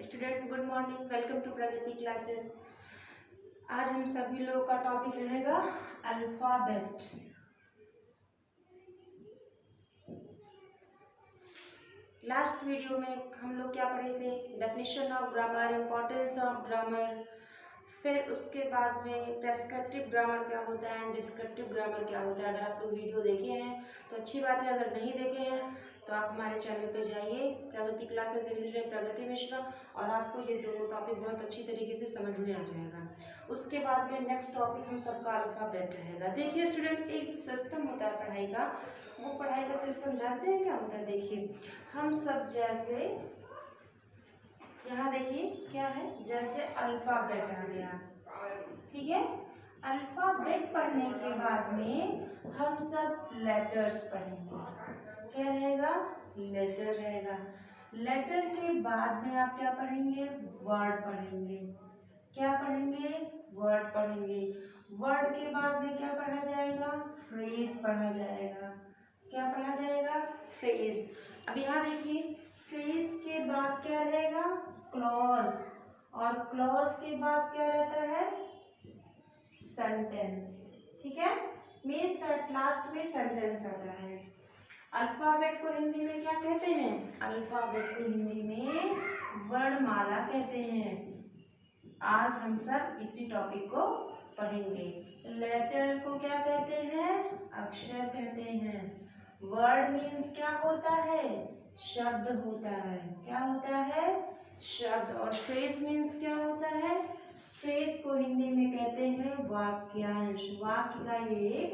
Students good morning, welcome to Pragati classes. आज हम सभी लोगों का टॉपिक रहेगा अल्फाबेट। लास्ट वीडियो में हम लोग क्या पढ़े थे? Definition of grammar, importance of grammar, फिर उसके बाद में प्रेस्क्रिप्टिव ग्रामर क्या होता है एंड डिस्क्रिप्टिव ग्रामर क्या होता है। अगर आप लोग वीडियो देखे हैं तो अच्छी बात है, अगर नहीं देखे हैं तो आप हमारे चैनल पे जाइए, प्रगति क्लासेस इंग्लिश में प्रगति मिश्रा, और आपको ये दोनों टॉपिक बहुत अच्छी तरीके से समझ में आ जाएगा। उसके बाद में नेक्स्ट टॉपिक हम सबका अल्फाबेट रहेगा। देखिए स्टूडेंट, एक जो सिस्टम होता है पढ़ाई का, वो पढ़ाई का सिस्टम जानते हैं क्या होता है? देखिए हम सब जैसे यहाँ देखिए क्या है, जैसे अल्फाबेट आ गया, ठीक है। अल्फाबेट पढ़ने के बाद में हम सब लेटर्स पढ़ेंगे। क्या रहेगा? लेटर रहेगा। लेटर के बाद में आप क्या पढ़ेंगे? वर्ड पढ़ेंगे। क्या पढ़ेंगे? वर्ड पढ़ेंगे। वर्ड के बाद में क्या पढ़ा जाएगा? फ्रेज पढ़ा जाएगा। क्या पढ़ा जाएगा? फ्रेज। अब यहाँ देखिए, फ्रेज के बाद क्या रहेगा? क्लॉज, और क्लॉज के बाद क्या रहता है? सेंटेंस, ठीक है। मीन्स लास्ट में सेंटेंस आता है। अल्फाबेट को हिंदी में क्या कहते हैं? अल्फाबेट को हिंदी में वर्णमाला कहते हैं। आज हम सब इसी टॉपिक को पढ़ेंगे। लेटर को क्या कहते हैं? अक्षर कहते हैं। वर्ड मीन्स क्या होता है? शब्द होता है। क्या होता है? शब्द। और फ्रेज मीन्स क्या होता है? फ्रेज को हिंदी में कहते हैं वाक्यांश। वाक्य का ये एक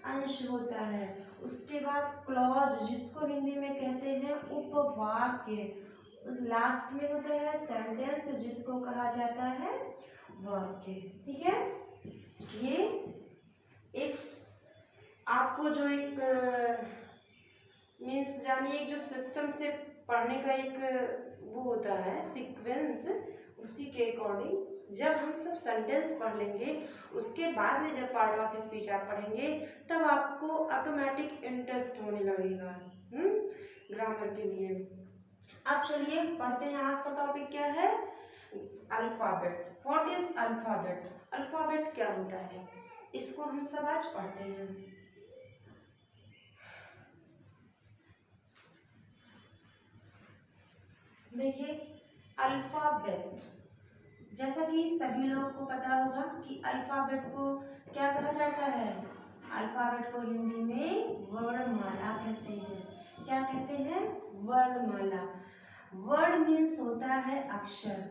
अंश होता है। उसके बाद क्लॉज, जिसको हिंदी में कहते हैं उपवाक्य। लास्ट में होता है सेंटेंस, जिसको कहा जाता है वाक्य, ठीक है। ये एक आपको जो एक मीन्स जानिए, जो सिस्टम से पढ़ने का एक वो होता है सीक्वेंस, उसी के अकॉर्डिंग जब हम सब सेंटेंस पढ़ लेंगे, उसके बाद में जब पार्ट ऑफ स्पीच आप पढ़ेंगे, तब आपको ऑटोमेटिक इंटरेस्ट होने लगेगा ग्रामर के लिए। अब चलिए पढ़ते हैं। आज का टॉपिक क्या है? Alphabet. What is alphabet? Alphabet क्या होता है, इसको हम सब आज पढ़ते हैं। देखिए अल्फाबेट, जैसा कि सभी लोगों को पता होगा कि अल्फाबेट को क्या कहा जाता है? अल्फाबेट को हिंदी में वर्णमाला कहते हैं। क्या कहते हैं? वर्णमाला। वर्ड मीन्स होता है अक्षर,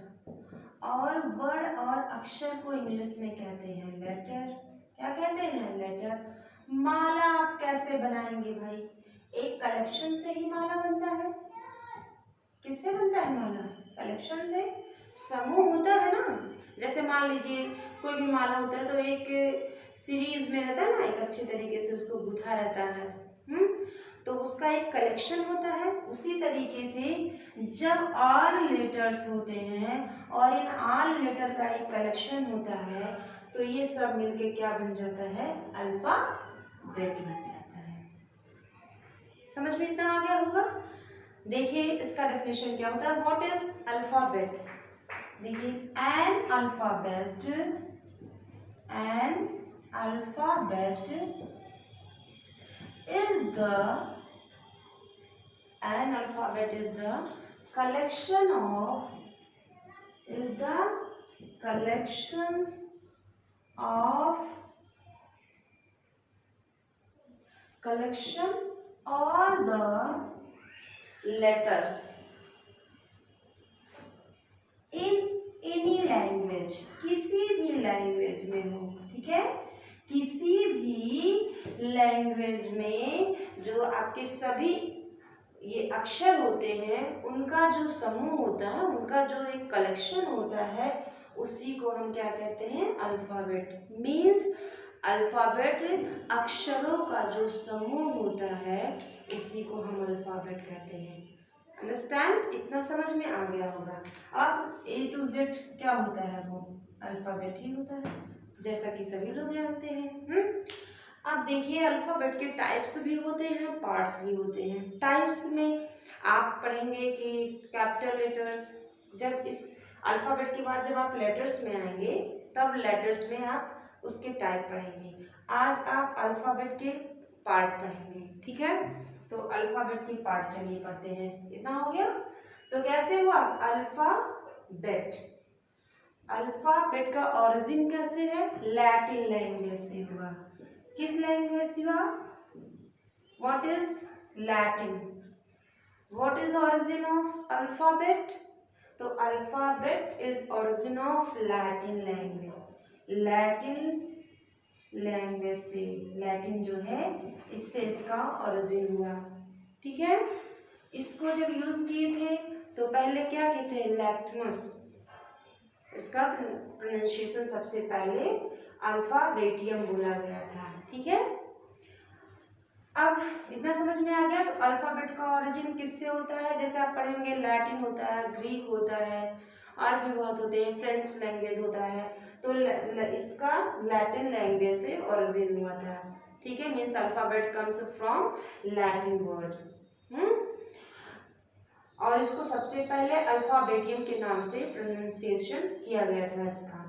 और वर्ड और अक्षर को इंग्लिश में कहते हैं लेटर। क्या कहते हैं? लेटर। माला आप कैसे बनाएंगे भाई? एक कलेक्शन से ही माला बनता है। किससे बनता है माला? कलेक्शन से। समूह होता है ना, जैसे मान लीजिए कोई भी माला होता है तो एक सीरीज में रहता है ना, एक अच्छे तरीके से उसको गुथा रहता है, तो उसका एक कलेक्शन होता है। उसी तरीके से जब ऑल लेटर्स होते हैं और इन ऑल लेटर का एक कलेक्शन होता है, तो ये सब मिलके क्या बन जाता है? अल्फाबेट बन जाता है। समझ में इतना आ गया होगा? देखिए इसका डेफिनेशन क्या होता है। What is alphabet? देखिए an alphabet is the collection of the letters in any language, किसी भी लैंग्वेज में हो, ठीक है। किसी भी लैंग्वेज में जो आपके सभी ये अक्षर होते हैं, उनका जो समूह होता है, उनका जो एक कलेक्शन होता है, उसी को हम क्या कहते हैं? अल्फाबेट। मीन्स अल्फाबेट अक्षरों का जो समूह होता है, उसी को हम अल्फाबेट कहते हैं। अंडरस्टैंड? इतना समझ में आ गया होगा। अब A to Z क्या होता है? वो अल्फाबेट ही होता है, जैसा कि सभी लोग जानते हैं। अब देखिए अल्फाबेट के टाइप्स भी होते हैं, पार्ट्स भी होते हैं। टाइप्स में आप पढ़ेंगे कि कैपिटल लेटर्स, जब इस अल्फ़ाबेट के बाद जब आप लेटर्स में आएंगे तब लेटर्स में आप उसके टाइप पढ़ेंगे। आज आप अल्फ़ाबेट के पार्ट पढ़ेंगे, ठीक है। तो अल्फ़ाबेट के पार्ट चलिए पढ़ते हैं। इतना हो गया। तो कैसे हुआ अल्फ़ाबेट? अल्फ़ाबेट का ओरिजिन कैसे है? लैटिन लैंग्वेज से हुआ। किस लैंग्वेज से हुआ? What is Latin? What is origin of alphabet? तो alphabet is origin of Latin language. Latin language से, लैटिन जो है इससे इसका ओरिजिन हुआ, ठीक है। इसको जब यूज किए थे तो पहले क्या कहते हैं? लैक्टमस। इसका प्रोनाउंसिएशन सबसे पहले अल्फाबेटियम बोला गया था, ठीक है। अब इतना समझ में आ गया। तो अल्फाबेट का ओरिजिन किससे होता है? जैसे आप पढ़ेंगे लैटिन होता है, ग्रीक होता है, और भी बहुत होते हैं, फ्रेंच लैंग्वेज होता है। तो इसका लैटिन लैंग्वेज से ओरिजिन हुआ था, ठीक है। Means alphabet comes from Latin word. और इसको सबसे पहले अल्फाबेटियम के नाम से प्रोनाउंसिएशन किया गया था इसका।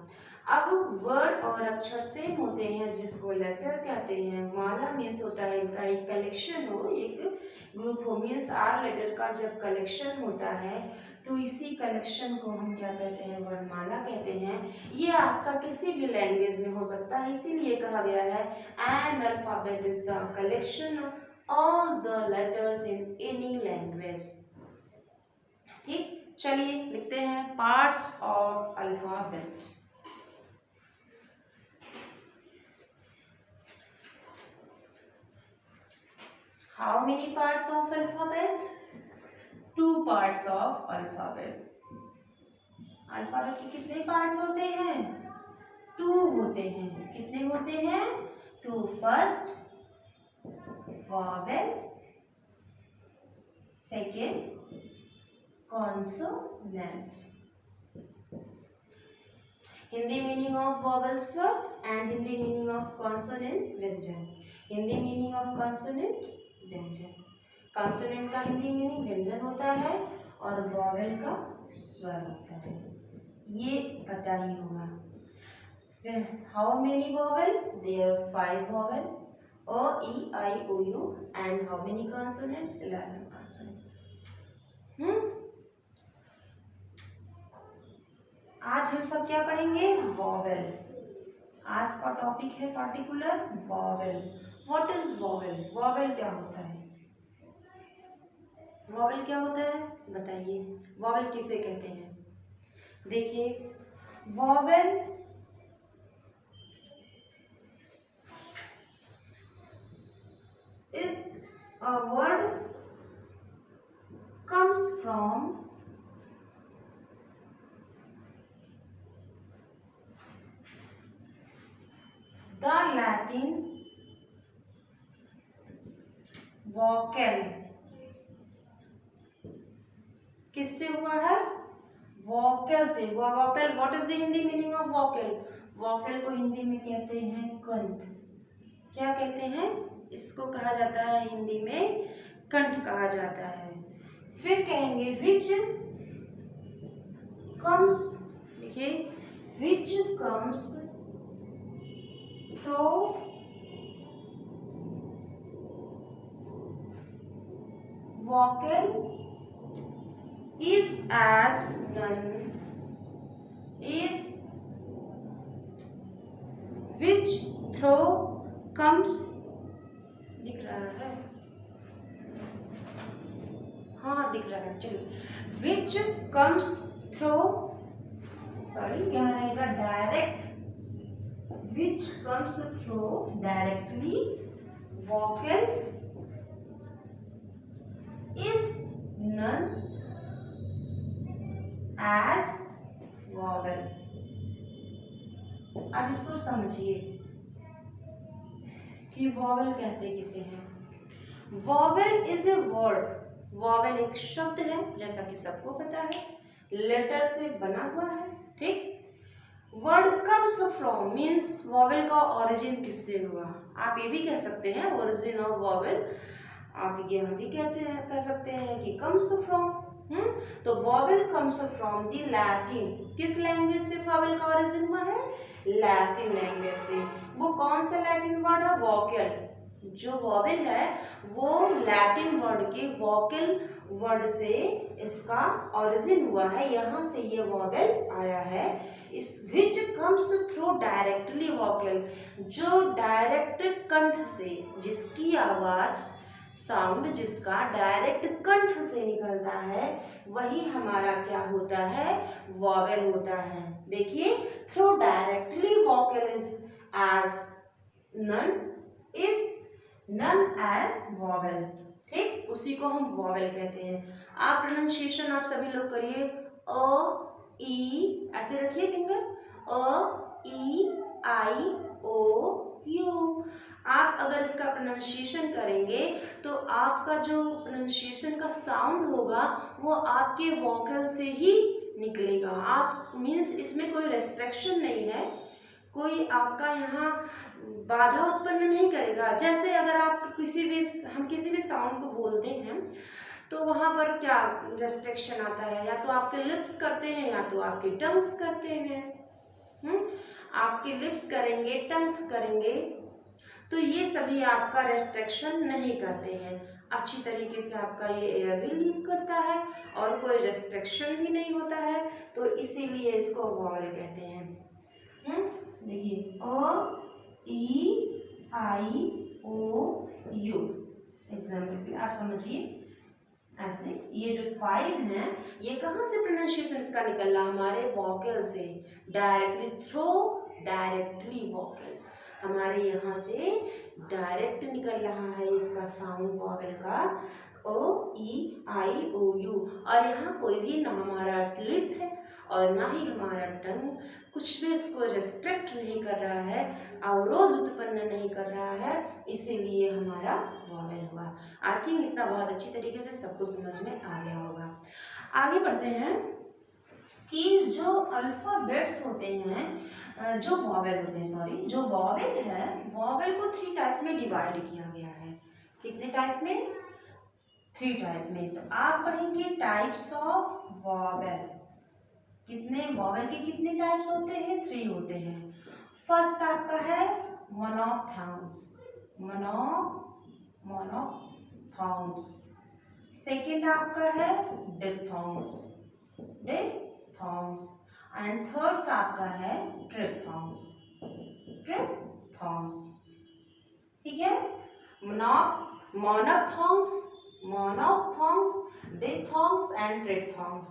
अब वर्ड और अक्षर सेम होते हैं जिसको लेटर कहते हैं। माला मीन्स होता है इनका एक कलेक्शन हो, एक ग्रुप हो। मीन्स आर लेटर का जब कलेक्शन होता है तो इसी कलेक्शन को हम क्या कहते हैं? वर्णमाला कहते हैं। ये आपका किसी भी लैंग्वेज में हो सकता है, इसीलिए कहा गया है an alphabet is the collection of all the letters in any language. ठीक, चलिए लिखते हैं parts of alphabet. How many parts of alphabet? 2 parts of alphabet. Alphabet के कितने पार्ट्स होते हैं? 2 होते हैं। कितने होते हैं? 2। First vowel, second consonant. Hindi meaning of vowel स्वर and Hindi meaning of consonant व्यंजन। हिंदी मीनिंग ऑफ consonant व्यंजन। consonant का हिंदी मीनिंग व्यंजन होता है और vowel का स्वर होता है, ये पता ही होगा। How many vowel? There are 5 vowel, O, E, I, O, U, and how many consonant? 11 consonant. आज हम सब क्या पढ़ेंगे? वॉवेल। आज का टॉपिक है particular vowel. What is vowel? Vowel क्या होता है? वॉवेल क्या होता है बताइए। वॉवेल किसे कहते हैं? देखिए, vowel is a word comes from the Latin vocal। किससे हुआ है? वोकल से। Vocal, what is the Hindi meaning of vocal? Vocal को हिंदी में कहते हैं कंठ। क्या कहते हैं? इसको कहा जाता है हिंदी में कंठ कहा जाता है। फिर कहेंगे विच कम्स, देखिए, which comes through vocal is as none is which through comes, दिख रहा है? हाँ दिख रहा है, चलिए। which comes through, सॉरी यहाँ रहेगा direct, which comes through directly vocal is none as vowel। अब इसको समझिए कि वॉवेल कहते किसे हैं। Vowel is a word. Vowel एक शब्द है, जैसा कि सबको पता है, लेटर से बना हुआ है, ठीक। Word comes from means vowel का ओरिजिन किससे हुआ? आप ये भी कह सकते हैं ओरिजिन ऑफ वॉवेल, आप ये हम भी कहते हैं, कह सकते हैं कि कम्स फ्रॉम, तो vowel comes from the Latin. किस लैंग्वेज से वॉवेल का ओरिजिन हुआ है? लैटिन लैंग्वेज से। वो कौन सा लैटिन वर्ड है? वोकल। जो वॉवेल है वो लैटिन वर्ड के वोकल वर्ड से इसका ओरिजिन हुआ है, यहाँ से ये वॉवेल आया है। इस which comes through directly vocal, जो डायरेक्ट कंठ से, जिसकी आवाज साउंड जिसका डायरेक्ट कंठ से निकलता है, वही हमारा क्या होता है? वॉवेल होता है। देखिए, through directly vocal is as known as vowel. ठीक, उसी को हम वॉवेल कहते हैं। आप प्रोनाउंसिएशन आप सभी लोग करिए। अ ई ऐसे रखिए finger, a E I O you. आप अगर इसका प्रोनाउंसिएशन करेंगे तो आपका जो प्रोनाउंसिएशन का साउंड होगा वो आपके वोकल से ही निकलेगा। आप मीन्स इसमें कोई रेस्ट्रिक्शन नहीं है, कोई आपका यहाँ बाधा उत्पन्न नहीं करेगा। जैसे अगर आप हम किसी भी साउंड को बोलते हैं तो वहाँ पर क्या रेस्ट्रिक्शन आता है? या तो आपके लिप्स करते हैं या तो आपके टंग्स करते हैं। आपके लिप्स करेंगे, टंग्स करेंगे, तो ये सभी आपका रेस्ट्रिक्शन नहीं करते हैं। अच्छी तरीके से आपका ये एयर भी लीक करता है और कोई रेस्ट्रिक्शन भी नहीं होता है, तो इसीलिए इसको वॉवेल कहते हैं। देखिए, अ ई आई ओ यू। एग्जाम्पल आप समझिए ऐसे, ये जो 5 है ये कहाँ से प्रोनाउंसिएशन इसका निकल रहा? हमारे वोकल से डायरेक्टली, थ्रू डायरेक्टली वोकल, हमारे यहाँ से डायरेक्ट निकल रहा है इसका साउंड वॉवेल का, ओ ई आई ओ यू। और यहाँ कोई भी ना हमारा लिप है और ना ही हमारा टंग कुछ भी इसको रेस्ट्रिक्ट नहीं कर रहा है, अवरोध उत्पन्न नहीं कर रहा है, इसीलिए हमारा वॉवेल हुआ। आई थिंक इतना बहुत अच्छी तरीके से सबको समझ में आ गया होगा। आगे बढ़ते हैं कि जो अल्फाबेट्स होते हैं, जो वॉवेल होते हैं, सॉरी, जो वॉवेल है, वॉवेल को 3 टाइप में डिवाइड किया गया है। कितने टाइप में? 3 टाइप में। तो आप पढ़ेंगे टाइप्स ऑफ वॉवेल। कितने वॉवेल के कितने टाइप्स होते हैं? 3 होते हैं। फर्स्ट आपका है मोनोफथांग्स, मोनोफथांग्स। सेकंड आपका है डिप्थॉन्ग्स, डिप्थॉन्ग्स। एंड थर्ड आपका है ट्रिप्थॉन्ग्स, ट्रिप्थॉन्ग्स। ठीक है, मोनोफथांग्स, डिप्थॉन्ग्स एंड ट्रिप्थॉन्ग्स।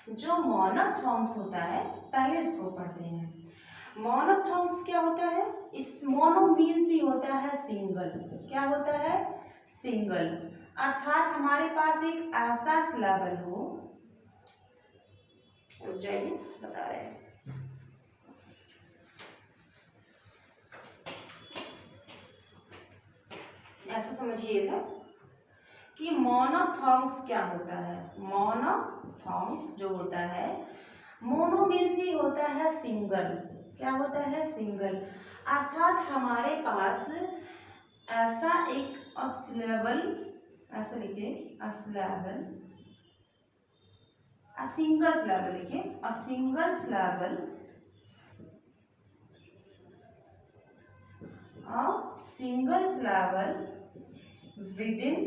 जो मोनोफथांग्स होता है, पहले इसको पढ़ते हैं। मोनोफथांग्स क्या होता है? इस मोनो मीन्स ही होता है सिंगल। क्या होता है? सिंगल। अर्थात हमारे पास एक ऐसा सिलेबल हो, रुक जाइए बता रहे हैं। ऐसा समझिएगा कि मोनोफथांग्स क्या होता है। मोनोफथांग्स जो होता है, मोनो मीन्स ही होता है सिंगल। क्या होता है? सिंगल। अर्थात हमारे पास ऐसा एक सिलेबल, ऐसा लिखिए, सिलेबल, सिंगल सिलेबल लिखिए, single syllable, single syllable within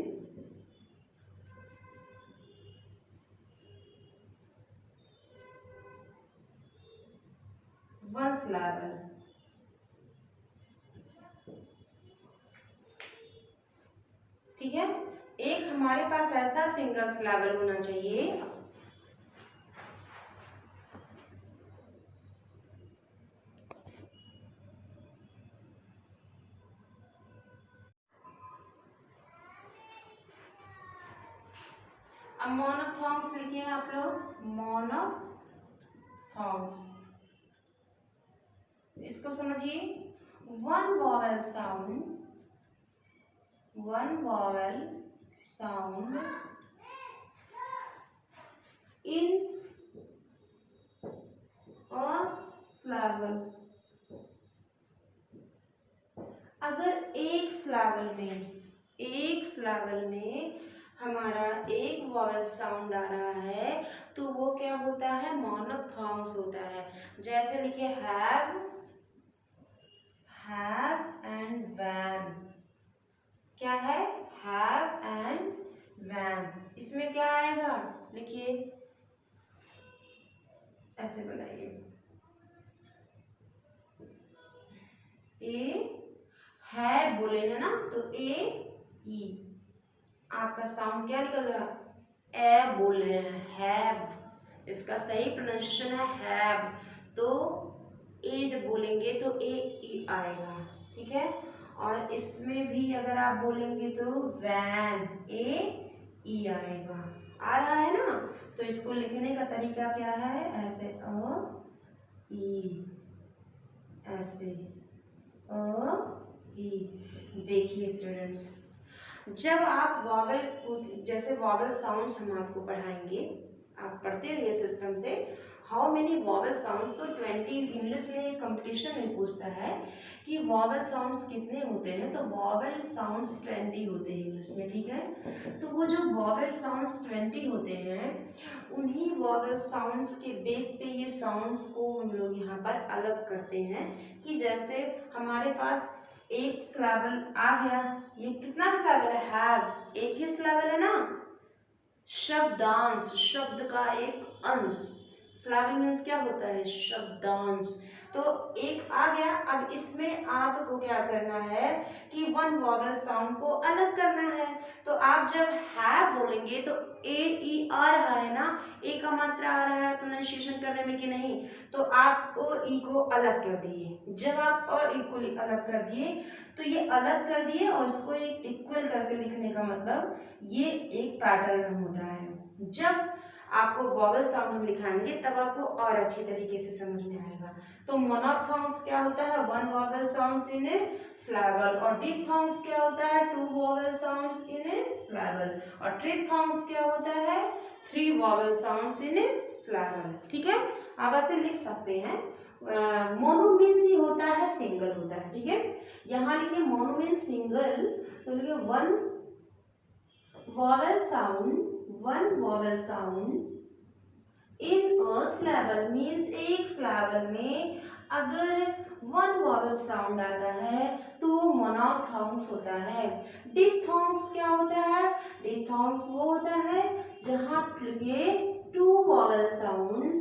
one syllable। ठीक है, एक हमारे पास ऐसा सिंगल सिलेबल होना चाहिए अब मोनोफथांग्स लिखिए आप लोग, मोनोफथांग्स। इसको समझिए, one vowel sound in a syllable. अगर एक सिलेबल में हमारा एक वॉवल साउंड आ रहा है तो वो क्या होता है, मोनोफॉन्ग्स होता है। जैसे लिखिए हैव एंड वैन। क्या है, हैव एंड वैन। इसमें क्या आएगा, लिखिए, ऐसे बनाइए, ए है बोले है ना, तो ए ई, आपका साउंड क्या निकल रहा, ए बोल रहे हैं, हैव। इसका सही प्रोनाउंसिएशन है हैव। तो ए जब बोलेंगे तो ए ई आएगा, ठीक है। और इसमें भी अगर आप बोलेंगे तो वैन, ए ई आएगा। आ रहा है ना। तो इसको लिखने का तरीका क्या है, ऐसे अ ई, ऐसे अ ई। देखिए स्टूडेंट्स, जब आप वॉवल, जैसे वॉवल साउंड्स हम आपको पढ़ाएंगे, आप पढ़ते रहिए सिस्टम से, हाउ मेनी वॉवल साउंड्स, तो 20 इंग्लिश में कंपटीशन में पूछता है कि वॉवल साउंड्स कितने होते हैं, तो वॉवल साउंड्स 20 होते हैं इंग्लिश में, ठीक है। तो वो जो वॉवल साउंड्स 20 होते हैं, उन्हीं वॉवल साउंड्स के बेस पे ये साउंड्स को हम लोग यहाँ पर अलग करते हैं। कि जैसे हमारे पास एक सिलेबल आ गया, ये कितना सिलेबल है, हैव, एक ही सिलेबल है ना। शब्दांश, शब्द का एक अंश, सिलेबल मीन्स क्या होता है, शब्दांश। तो एक आ गया, अब इसमें आपको क्या करना है कि वन वॉवल साउंड को अलग करना है। तो आप जब हैव बोलेंगे तो ए ई आ रहा है ना, ए का मात्रा आ रहा है प्रोनाउंसिएशन करने में कि नहीं, तो आप ओ ई को अलग कर दिए। जब आप अ ई को अलग कर दिए तो ये अलग कर दिए, और इसको एक इक्वल करके लिखने का मतलब ये एक पैटर्न होता है। जब आपको वॉवल साउंड हम लिखाएंगे तब आपको और अच्छी तरीके से समझ में आएगा। तो मोनोफॉन्ग्स क्या होता है, one vowel sounds in a syllable, और डिफथॉन्ग्स क्या होता है, two vowel sounds in a syllable, और ट्रिपथॉन्ग्स क्या होता है, 3 vowel sounds in a syllable, ठीक है। आप ऐसे लिख सकते हैं। मोनो मीन्स ही होता है, सिंगल होता है, ठीक है। यहाँ लिखिए मोनो मीन्स सिंगल, तो लिखिए one vowel sound, one vowel sound in a syllable means एक सिलेबल में अगर वन वॉवल साउंड आता है तो वो मोनोफॉन्ग्स होता है। डिफथॉन्ग्स क्या होता है, डिफथॉन्ग्स वो होता है जहां ये two vowel sounds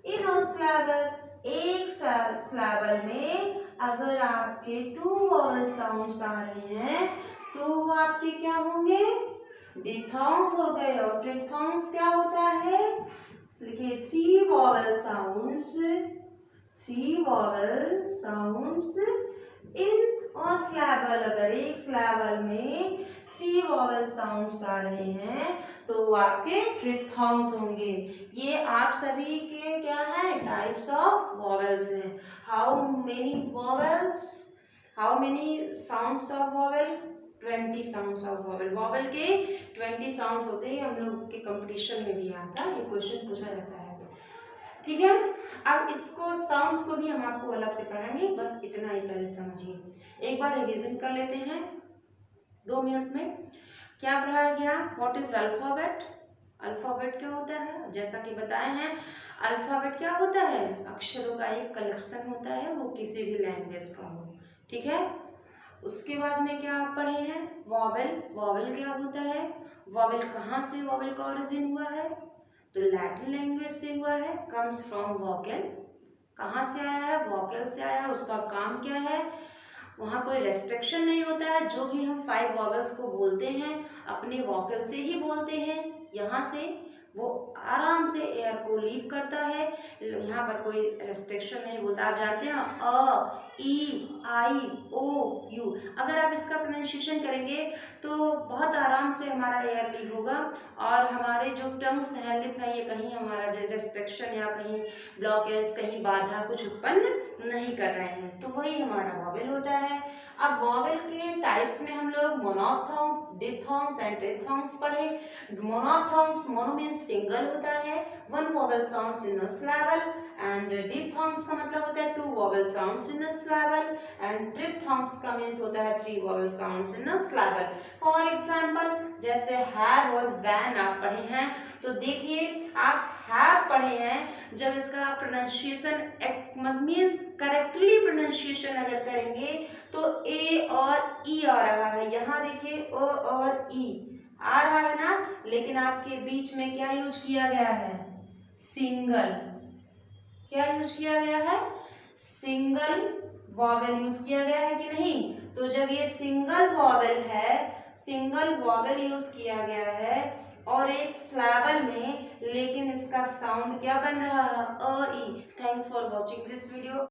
in a syllable, एक सिलेबल में अगर आपके 2 वॉवल साउंड्स आ रहे हैं तो वो आपके क्या होंगे, डिफथॉन्ग्स हो गए। और ट्रिपथॉन्ग्स क्या होता है, देखिए 3 vowel sounds in a syllable, अगर एक सिलेबल में 3 वॉवल साउंड्स आ रहे हैं तो वो आपके ट्रिपथॉन्ग्स होंगे। ये आप सभी के क्या है, टाइप्स ऑफ वॉवल्स हैं। How many sounds of vowel, 20 sounds of vowel. Vowel के 20 साउंड्स होते हैं, हम लोग के कंपटीशन में भी आता है, ये क्वेश्चन पूछा जाता है, ठीक है। अब इसको साउंड्स को भी हम आपको अलग से पढ़ाएंगे, बस इतना ही पहले समझिए। एक बार रिवीजन कर लेते हैं 2 मिनट में। क्या पढ़ाया गया, व्हाट इज अल्फाबेट, अल्फाबेट क्या होता है, जैसा कि बताए हैं अल्फाबेट क्या होता है, अक्षरों का एक कलेक्शन होता है, वो किसी भी लैंग्वेज का हो, ठीक है। उसके बाद में क्या आप पढ़े हैं, वॉवेल, वॉवेल क्या होता है, वॉवेल कहाँ से वॉवेल का ओरिजिन हुआ है, तो लैटिन लैंग्वेज से हुआ है, कम्स फ्रॉम वॉकेल, कहाँ से आया है, वॉकेल से आया है। उसका काम क्या है, वहाँ कोई रेस्ट्रिक्शन नहीं होता है, जो भी हम 5 वॉवेल्स को बोलते हैं अपने वॉकेल से ही बोलते हैं, यहाँ से वो आराम से एयर को लीव करता है, यहाँ पर कोई रेस्ट्रिक्शन नहीं बोलता। आप जानते हैं अ ई आई ओ यू, अगर आप इसका प्रोनाउंसिएशन करेंगे तो बहुत आराम से हमारा एयर लीव होगा, और हमारे जो टंग्स हैं, लिप है, ये कहीं हमारा रेस्ट्रिक्शन या कहीं ब्लॉकेज, कहीं बाधा कुछ उत्पन्न नहीं कर रहे हैं, तो वही हमारा वॉवेल होता है। अब वॉवेल के टाइप्स में हम लोग मोनोथॉन्ग्स, डिप्थॉन्ग्स एंड ट्रिप्थॉन्ग्स पढ़े। मोनोथॉन्ग्स, मोनो मीन्स सिंगल होता है, one vowel sounds in a syllable, and diphthongs का मतलब होता है two vowel sounds in a syllable, and triphthongs का मीन्स होता है three vowel sounds in a syllable. For example जैसे हैव और वैन आप पढ़े हैं, तो देखिए आप हैव पढ़े हैं, जब इसका प्रोनाउंसिएशन मीन्स करेक्टली प्रोनाउंसिएशन अगर करेंगे तो ए और ई आ रहा है, यहाँ देखिए ओ और ई आ रहा है ना, लेकिन आपके बीच में क्या यूज किया गया है, सिंगल, क्या यूज किया गया है, सिंगल वॉवेल यूज किया गया है कि नहीं। तो जब ये सिंगल वॉवेल है, सिंगल वॉवेल यूज किया गया है और एक सिलेबल में, लेकिन इसका साउंड क्या बन रहा है, A E. Thanks for watching this video.